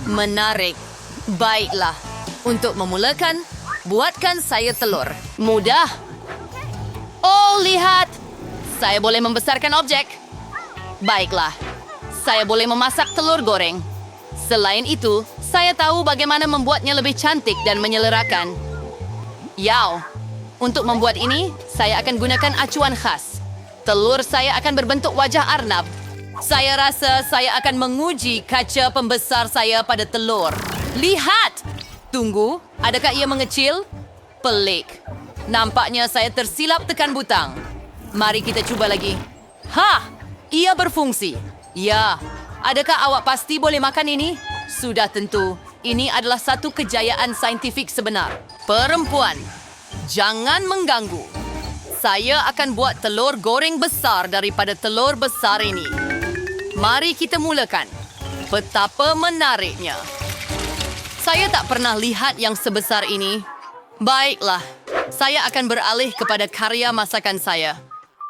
Menarik. Baiklah. Untuk memulakan, buatkan saya telur. Mudah. Oh, lihat. Saya boleh membesarkan objek. Baiklah. Saya boleh memasak telur goreng. Selain itu, saya tahu bagaimana membuatnya lebih cantik dan menyelerakan. Yaw. Untuk membuat ini, saya akan gunakan acuan khas. Telur saya akan berbentuk wajah arnab. Saya rasa saya akan menguji kaca pembesar saya pada telur. Lihat! Tunggu, adakah ia mengecil? Pelik. Nampaknya saya tersilap tekan butang. Mari kita cuba lagi. Hah! Ia berfungsi. Ya. Adakah awak pasti boleh makan ini? Sudah tentu. Ini adalah satu kejayaan saintifik sebenar. Perempuan, jangan mengganggu. Saya akan buat telur goreng besar daripada telur besar ini. Mari kita mulakan. Betapa menariknya. Saya tak pernah lihat yang sebesar ini. Baiklah, saya akan beralih kepada karya masakan saya.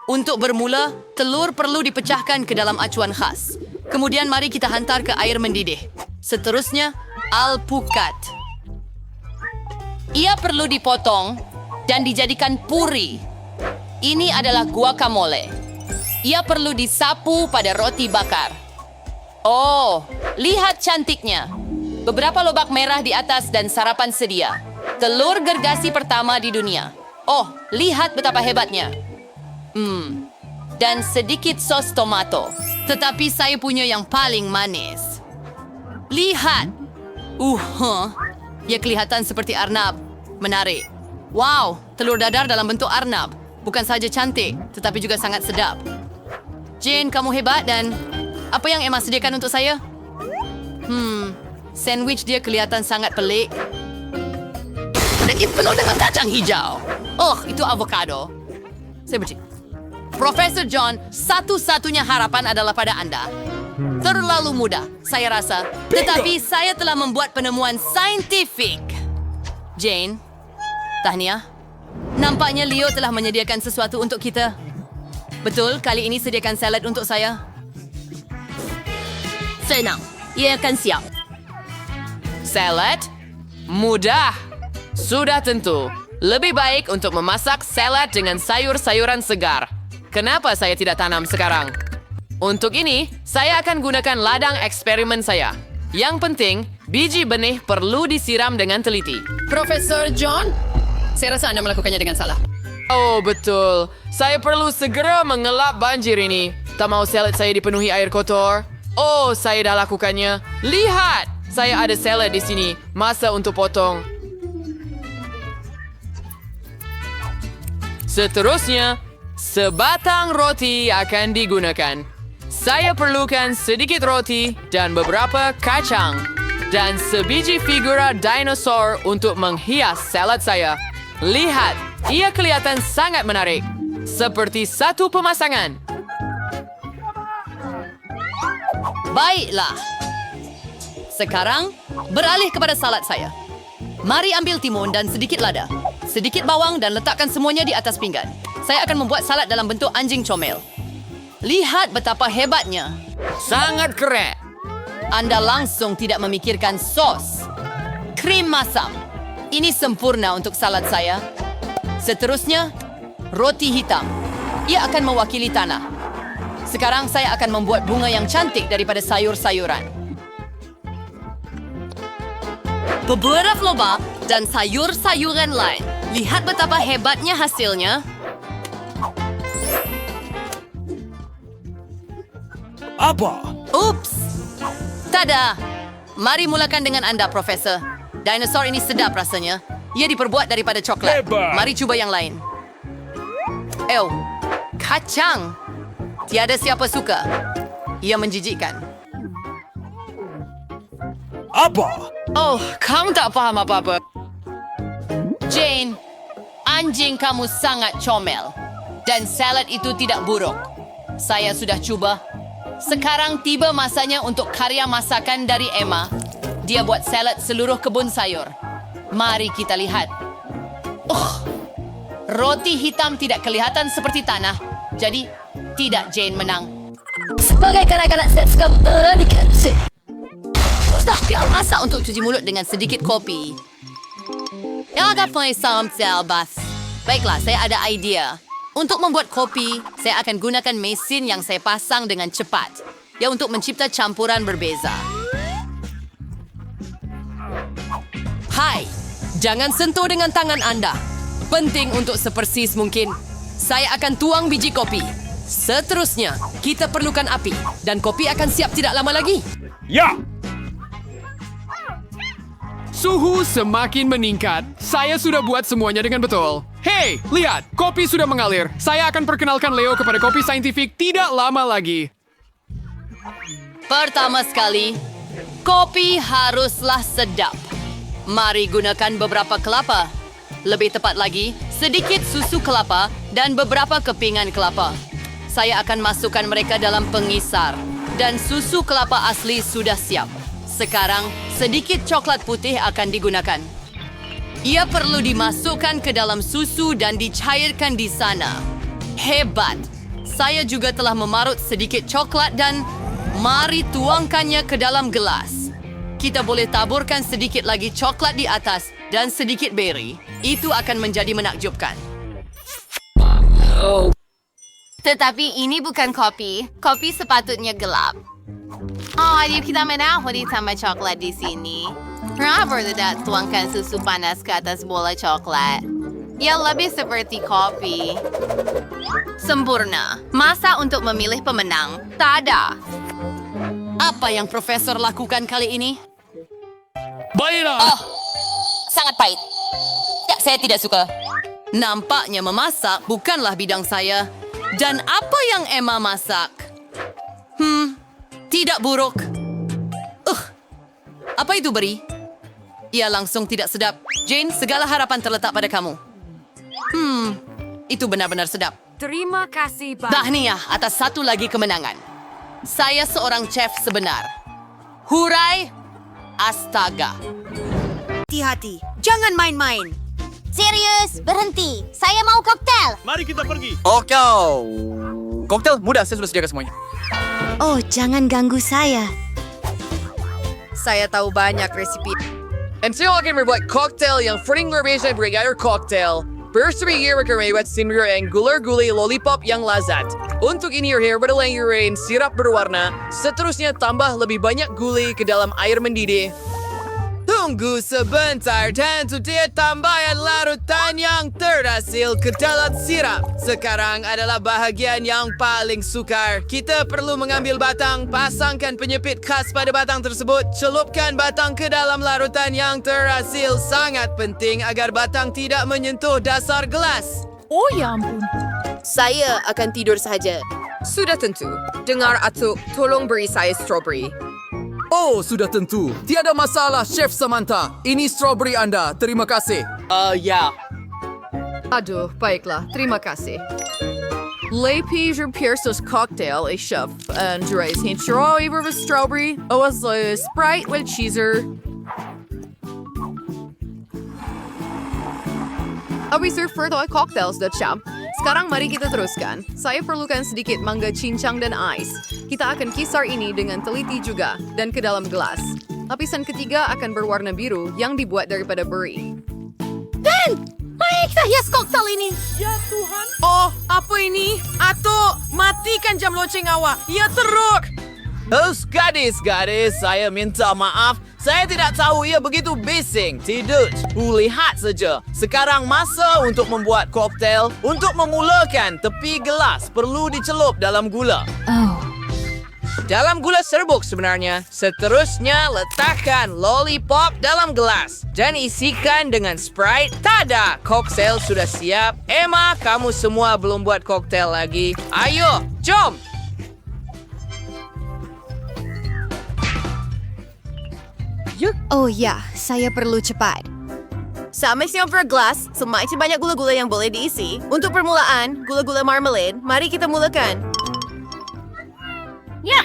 Untuk bermula, telur perlu dipecahkan ke dalam acuan khas. Kemudian mari kita hantar ke air mendidih. Seterusnya, alpukat. Ia perlu dipotong dan dijadikan puri. Ini adalah guacamole. Ia perlu disapu pada roti bakar. Oh, lihat cantiknya. Beberapa lobak merah di atas dan sarapan sedia. Telur gergasi pertama di dunia. Oh, lihat betapa hebatnya. Dan sedikit sos tomato. Tetapi saya punya yang paling manis. Lihat. Ia kelihatan seperti arnab. Menarik. Wow, telur dadar dalam bentuk arnab. Bukan saja cantik, tetapi juga sangat sedap. Jane, kamu hebat dan... Apa yang Emma sediakan untuk saya? Sandwich dia kelihatan sangat pelik. Dan ia penuh dengan kacang hijau. Oh, itu avocado. Saya benci. Profesor John, satu-satunya harapan adalah pada Anda. Terlalu mudah, saya rasa. Tetapi saya telah membuat penemuan saintifik. Jane, tahniah. Nampaknya Leo telah menyediakan sesuatu untuk kita. Betul, kali ini sediakan salad untuk saya. Senang, ia akan siap. Salad? Mudah. Sudah tentu. Lebih baik untuk memasak salad dengan sayur-sayuran segar. Kenapa saya tidak tanam sekarang? Untuk ini, saya akan gunakan ladang eksperimen saya. Yang penting, biji benih perlu disiram dengan teliti. Profesor John, saya rasa Anda melakukannya dengan salah. Oh, betul. Saya perlu segera mengelap banjir ini. Tak mau salad saya dipenuhi air kotor. Oh, saya dah lakukannya. Lihat! Saya ada salad di sini. Masa untuk potong. Seterusnya, sebatang roti akan digunakan. Saya perlukan sedikit roti dan beberapa kacang. Dan sebiji figura dinosaur untuk menghias salad saya. Lihat, ia kelihatan sangat menarik. Seperti satu pemasangan. Baiklah. Sekarang, beralih kepada salad saya. Mari ambil timun dan sedikit lada. Sedikit bawang dan letakkan semuanya di atas pinggan. Saya akan membuat salad dalam bentuk anjing comel. Lihat betapa hebatnya. Sangat keren. Anda langsung tidak memikirkan sos. Krim masam. Ini sempurna untuk salad saya. Seterusnya, roti hitam. Ia akan mewakili tanah. Sekarang saya akan membuat bunga yang cantik daripada sayur-sayuran. Beberapa lobak dan sayur-sayuran lain. Lihat betapa hebatnya hasilnya. Apa? Ups! Tada! Mari mulakan dengan Anda, Profesor. Dinosaur ini sedap rasanya. Ia diperbuat daripada coklat. Hebat! Mari cuba yang lain. Kacang! Tiada siapa suka. Ia menjijikkan. Apa? Oh, kamu tak faham apa-apa. Jane, anjing kamu sangat comel. Dan salad itu tidak buruk. Saya sudah coba. Sekarang tiba masanya untuk karya masakan dari Emma. Dia buat salad seluruh kebun sayur. Mari kita lihat. Roti hitam tidak kelihatan seperti tanah. Jadi, tidak Jane menang. Sebagai kanak-kanak saya suka dikasih. Tak masak untuk cuci mulut dengan sedikit kopi. Yang akan samsel bas. Baiklah, saya ada idea. Untuk membuat kopi, saya akan gunakan mesin yang saya pasang dengan cepat. Ya, untuk mencipta campuran berbeza. Hai, jangan sentuh dengan tangan Anda. Penting untuk sepersis mungkin. Saya akan tuang biji kopi. Seterusnya, kita perlukan api. Dan kopi akan siap tidak lama lagi. Ya! Suhu semakin meningkat. Saya sudah buat semuanya dengan betul. Hei, lihat, kopi sudah mengalir. Saya akan perkenalkan Leo kepada kopi saintifik tidak lama lagi. Pertama sekali, kopi haruslah sedap. Mari gunakan beberapa kelapa. Lebih tepat lagi, sedikit susu kelapa dan beberapa kepingan kelapa. Saya akan masukkan mereka dalam pengisar. Dan susu kelapa asli sudah siap. Sekarang, sedikit coklat putih akan digunakan. Ia perlu dimasukkan ke dalam susu dan dicairkan di sana. Hebat! Saya juga telah memarut sedikit coklat dan mari tuangkannya ke dalam gelas. Kita boleh taburkan sedikit lagi coklat di atas dan sedikit berry. Itu akan menjadi menakjubkan. Tetapi ini bukan kopi. Kopi sepatutnya gelap. Oh, adik kita menahu ditambah coklat di sini. Kenapa tidak tuangkan susu panas ke atas bola coklat? Ya, lebih seperti kopi. Sempurna. Masa untuk memilih pemenang? Tak ada. Apa yang Profesor lakukan kali ini? Baiklah! Sangat pahit. Ya, saya tidak suka. Nampaknya memasak bukanlah bidang saya. Dan apa yang Emma masak? Tidak buruk. Apa itu beri? Ia langsung tidak sedap. Jane, segala harapan terletak pada kamu. Itu benar-benar sedap. Terima kasih, Pak. Tahniah atas satu lagi kemenangan. Saya seorang chef sebenar. Hurai! Astaga. Hati-hati, jangan main-main. Serius, berhenti. Saya mau koktel. Mari kita pergi! Koktel mudah, saya sudah sediakan semuanya. Oh, jangan ganggu saya. Saya tahu banyak resipi. Dan saya akan membuat koktel yang paling berbeza dari air koktel. Bersebaya akan membuat sendiri yang gulai lollipop yang lezat. Untuk ini berbeda dengan sirap berwarna. Seterusnya tambah lebih banyak gulai ke dalam air mendidih. Tunggu sebentar dan sudah tambahkan larutan yang terhasil ke dalam sirap. Sekarang adalah bahagian yang paling sukar. Kita perlu mengambil batang, pasangkan penyepit khas pada batang tersebut, celupkan batang ke dalam larutan yang terhasil. Sangat penting agar batang tidak menyentuh dasar gelas. Oh ya ampun. Saya akan tidur saja. Sudah tentu. Dengar Atuk, tolong beri saya strawberry. Oh, sudah tentu. Tiada masalah, Chef Samantha. Ini strawberry Anda. Terima kasih. Ya. Aduh, baiklah. Terima kasih. Le Pigeon Pierce's cocktail is chef and rice and strawberry with strawberry. Was Sprite with cheeser. Habis server toy cocktails the champ. Sekarang mari kita teruskan. Saya perlukan sedikit mangga cincang dan ais. Kita akan kisar ini dengan teliti juga dan ke dalam gelas. Lapisan ketiga akan berwarna biru yang dibuat daripada beri. Mari kita hias koktel ini. Oh, apa ini? Atuk, matikan jam lonceng awak. Ya teruk. Gadis, saya minta maaf. Saya tidak tahu ia begitu bising. Tidak, lihat saja. Sekarang masa untuk membuat koktail. Untuk memulakan, tepi gelas perlu dicelup dalam gula. Dalam gula serbuk sebenarnya. Seterusnya, letakkan lollipop dalam gelas. Dan isikan dengan Sprite. Tada, koktail sudah siap. Emma, kamu semua belum buat koktail lagi. Ayo, jom. Oh ya, saya perlu cepat. Sama silver glass, semakin banyak gula-gula yang boleh diisi. Untuk permulaan, gula-gula marmalade, mari kita mulakan.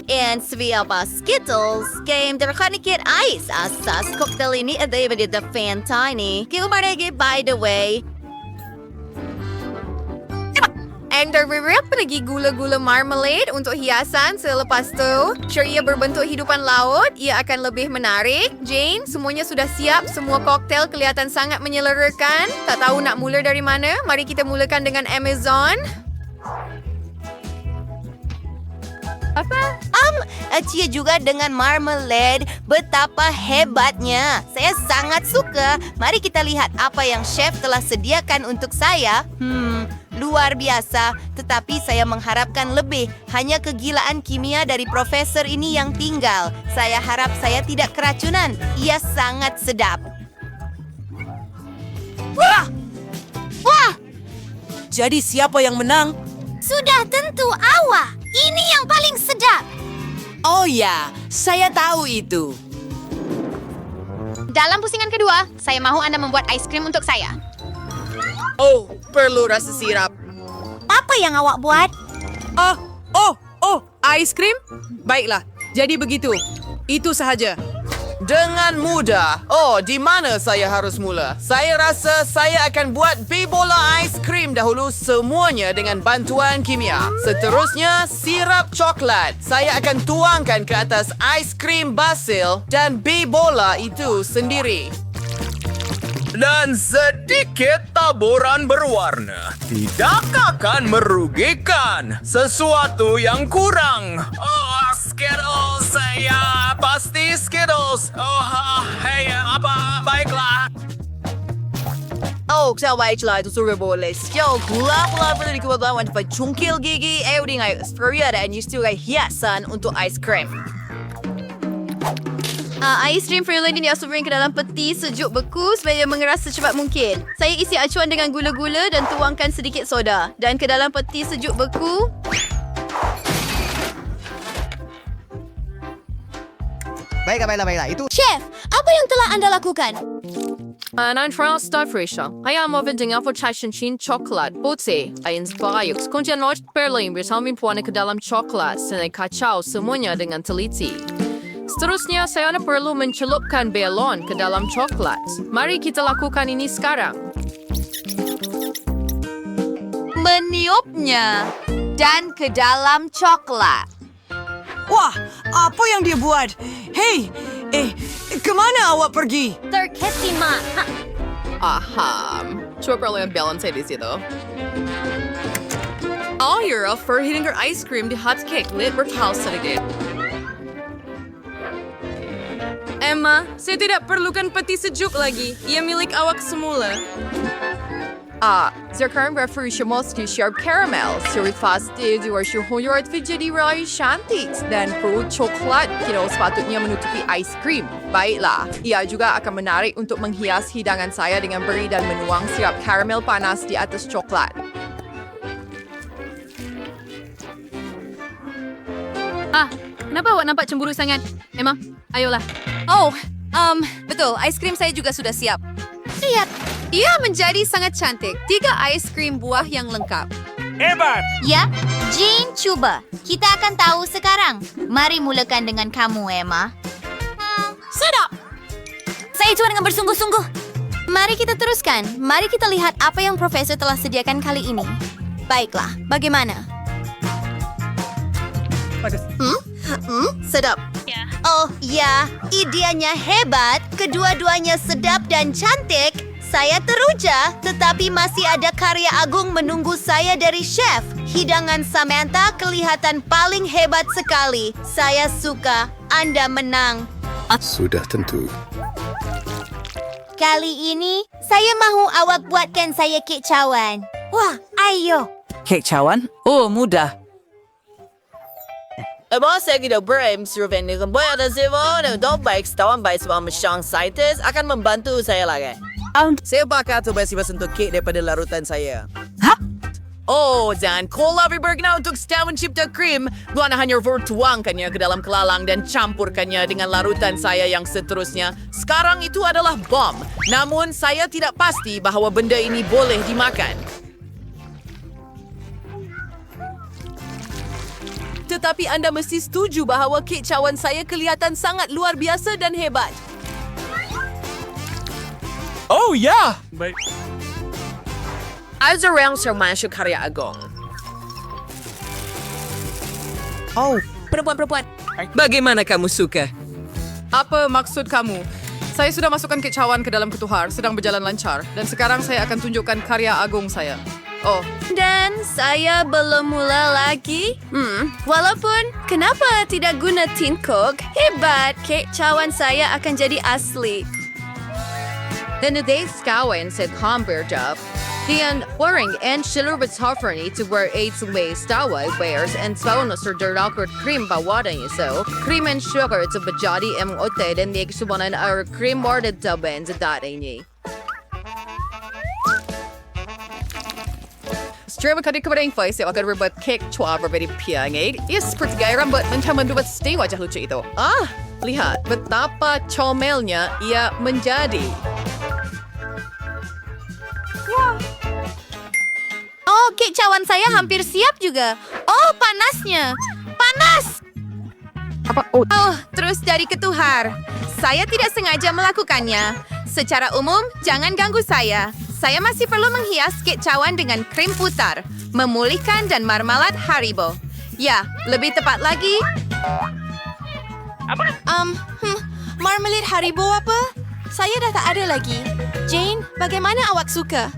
And siapa Skittles, game terkanikit ais asas koktel ini ada di the Fanta ini. Kau by the way. Dan terberap lagi gula-gula marmalade untuk hiasan. Selepas tu, ceria berbentuk hidupan laut. Ia akan lebih menarik. Jane, semuanya sudah siap. Semua koktail kelihatan sangat menyelerakan. Tak tahu nak mula dari mana. Mari kita mulakan dengan Amazon. Cia juga dengan marmalade. Betapa hebatnya. Saya sangat suka. Mari kita lihat apa yang chef telah sediakan untuk saya. Luar biasa. Tetapi saya mengharapkan lebih. Hanya kegilaan kimia dari profesor ini yang tinggal. Saya harap saya tidak keracunan. Ia sangat sedap. Wah! Jadi siapa yang menang? Sudah tentu Awa. Ini yang paling sedap. Oh ya, saya tahu itu. Dalam pusingan kedua, saya mahu Anda membuat ice cream untuk saya. Oh, perlu rasa sirap. Apa yang awak buat? Ice cream? Baiklah, jadi begitu. Itu sahaja. Dengan mudah. Oh, di mana saya harus mula? Saya rasa saya akan buat bola ais krim dahulu semuanya dengan bantuan kimia. Seterusnya, sirap coklat. Saya akan tuangkan ke atas ais krim basil dan bola itu sendiri. Dan sedikit taburan berwarna. Tidak akan merugikan. Sesuatu yang kurang. Oh, Skittles. Saya pasti Skittles. Baiklah. Oh, baiklah, itu sudah boleh. Yo, gula-gula perlu dikeluarkan untuk cungkil gigi. Dengan stevia dan juga hiasan untuk ice cream. Ice cream Freulen ini diasurin ke dalam peti sejuk beku supaya mengeras secepat mungkin. Saya isi acuan dengan gula-gula dan tuangkan sedikit soda. Dan ke dalam peti sejuk beku. Baiklah. Itu Chef, apa yang telah Anda lakukan? Trial Starfrisher. Kaya moven dengan chin coklat putih. Ayon sepayuk. Kuncian North Berlin bersama puan ke dalam coklat. Senai kacau semuanya dengan teliti. Seterusnya, saya perlu mencelupkan belon ke dalam coklat. Mari kita lakukan ini sekarang. Meniupnya dan ke dalam coklat. Wah, apa yang dia buat? Hei, kemana awak pergi? Terkesima. Coba perlu yang balance saya di situ. You're for hitting your ice cream di hot cake lid bertal sedikit. Emma, saya tidak perlukan peti sejuk lagi. Ia milik awak semula. Sekarang referensiamos di syrup caramel. Syrup pasti diwasyuhuyot jadi raya cantik. Dan perut coklat kita sepatutnya menutupi ice cream. Baiklah, ia juga akan menarik untuk menghias hidangan saya dengan beri dan menuang syrup caramel panas di atas coklat. Kenapa awak nampak cemburu sangat? Emma, ayolah. Betul. Ice cream saya juga sudah siap. Lihat. Ia menjadi sangat cantik. 3 ice cream buah yang lengkap. Hebat. Ya, Jane coba. Kita akan tahu sekarang. Mari mulakan dengan kamu, Emma. Sedap. Saya coba dengan bersungguh-sungguh. Mari kita teruskan. Mari kita lihat apa yang Profesor telah sediakan kali ini. Baiklah, bagaimana? Sedap. Oh ya, idenya hebat. Kedua-duanya sedap dan cantik. Saya teruja, tetapi masih ada karya agung menunggu saya dari chef. Hidangan Samantha kelihatan paling hebat sekali. Saya suka. Anda menang. Sudah tentu. Kali ini, saya mahu awak buatkan saya kek cawan. Wah, ayo. Kek cawan? Oh, mudah. Saya tidak bersuruhan dengan banyak dan semua dan baik setawan baik sebab mesyang saites akan membantu saya lagi. Saya bakal coba untuk kek daripada larutan saya. Dan Cola berguna untuk setelah mencipta krim. Tuan hanya tuangkannya ke dalam kelalang dan campurkannya dengan larutan saya yang seterusnya. Sekarang itu adalah bom. Namun saya tidak pasti bahawa benda ini boleh dimakan. Tetapi Anda mesti setuju bahawa kek cawan saya kelihatan sangat luar biasa dan hebat. Oh ya. Baik. Azarang masuk karya agung. Oh, perempuan-perempuan. Bagaimana kamu suka? Apa maksud kamu? Saya sudah masukkan kicauan ke dalam ketuhar, sedang berjalan lancar. Dan sekarang saya akan tunjukkan karya agung saya. Oh, Dan saya belum mula lagi. Walaupun, kenapa tidak guna tin cook? Hebat, kicauan saya akan jadi asli. then the day skawen said Hamburger. And wearing and chiller with Hofferney to wear 8 way stawa wears and bonus or awkward cream bawadan so cream and sugar to bajadi ote and the exubanan or cream warded tubbins that any. Stream kadi kepada face ya agar berbuat cake chua berbeda piangid is seperti gaya rambut mencaman buat stay wajah lucu itu. Lihat betapa comelnya ia menjadi. Oh, kicauan saya hampir siap juga. Oh, panasnya. Panas! Oh, terus dari ketuhar. Saya tidak sengaja melakukannya. Secara umum, jangan ganggu saya. Saya masih perlu menghias kicauan dengan krim putar, memulihkan dan marmalad Haribo. Ya, lebih tepat lagi. Marmalade Haribo apa? Saya dah tak ada lagi. Jane, bagaimana awak suka?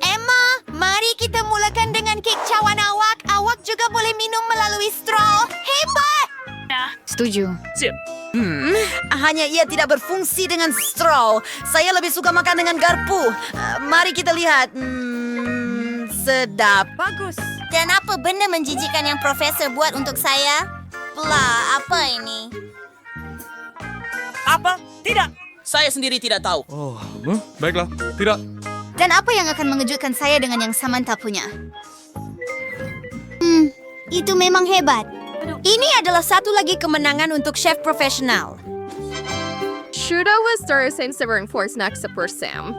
Emma, mari kita mulakan dengan kicauan awak. Awak juga boleh minum melalui straw. Hebat! Setuju. Hanya ia tidak berfungsi dengan straw. Saya lebih suka makan dengan garpu. Mari kita lihat. Sedap. Bagus. Dan apa benda menjijikan yang Profesor buat untuk saya? Belah, apa ini? Apa? Tidak. Saya sendiri tidak tahu. Baiklah, tidak. Dan apa yang akan mengejutkan saya dengan yang Samantha punya? Itu memang hebat. Ini adalah satu lagi kemenangan untuk chef profesional. Should I was star same severing force next to Sam?